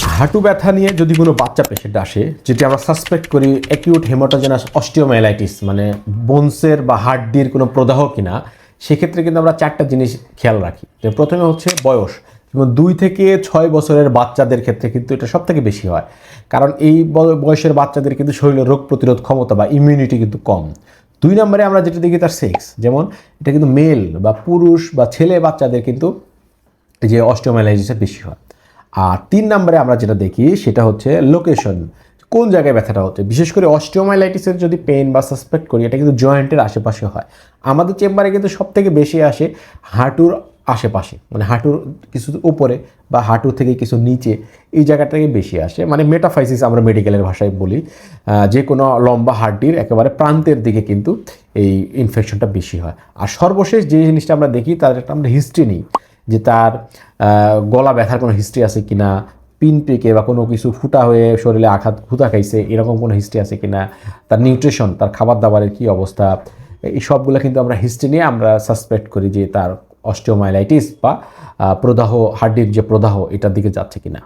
হাঁটু ব্যথা নিয়ে যদি কোনো বাচ্চা পেশেন্ট আসে, যেটি আমরা সাসপেক্ট করি অ্যাকিউট হেমাটোজেনাস অস্টিওমাইলাইটিস, মানে বোনসের বা হাড্ডির কোনো প্রদাহ কিনা, সেক্ষেত্রে কিন্তু আমরা 4টা জিনিস খেয়াল রাখি। তো প্রথমে হচ্ছে বয়স, যেমন 2 থেকে 6 বছরের বাচ্চাদের ক্ষেত্রে কিন্তু এটা সবথেকে বেশি হয়, কারণ এই বয়সের বাচ্চাদের কিন্তু শরীরে রোগ প্রতিরোধ ক্ষমতা বা ইমিউনিটি কিন্তু কম। 2 নম্বরে আমরা যেটা দেখি তার সেক্স, যেমন এটা কিন্তু মেল বা পুরুষ বা ছেলে বাচ্চাদের কিন্তু এই যে অস্টিওমাইলাইটিসটা বেশি হয়। আর 3 নম্বরে আমরা যেটা দেখি সেটা হচ্ছে লোকেশন, কোন জায়গায় ব্যথাটা হচ্ছে। বিশেষ করে অস্টিওমাইলাইটিসের যদি পেন বা সাসপেক্ট করি, এটা কিন্তু জয়েন্টের আশেপাশে হয়। আমাদের চেম্বারে কিন্তু সবথেকে বেশি আসে হাঁটুর আশেপাশে, মানে হাঁটুর কিছু উপরে বা হাঁটু থেকে কিছু নিচে, এই জায়গাটাকে বেশি আসে, মানে মেটাফাইসিস আমরা মেডিকেলের ভাষায় বলি। যে কোনো লম্বা হাড্ডির একেবারে প্রান্তের দিকে কিন্তু এই ইনফেকশনটা বেশি হয়। আর সর্বশেষ যে জিনিসটা আমরা দেখি, তার একটা আমরা হিস্ট্রি নিই, যে তার গলা ব্যথার কোনো হিস্ট্রি আছে কিনা, পিন পেকে বা কোনো কিছু ফুটা হয়ে শরীরে আঘাত ফুটা খাইছে এরকম কোনো হিস্ট্রি আছে কিনা, তার নিউট্রিশন, তার খাবার দাবারের কী অবস্থা, এই সবগুলো কিন্তু আমরা হিস্ট্রি নিয়ে আমরা সাসপেক্ট করি যে তার অস্টিওমাইলাইটিস বা প্রদাহ, হাড্ডির যে প্রদাহ, এটার দিকে যাচ্ছে কিনা।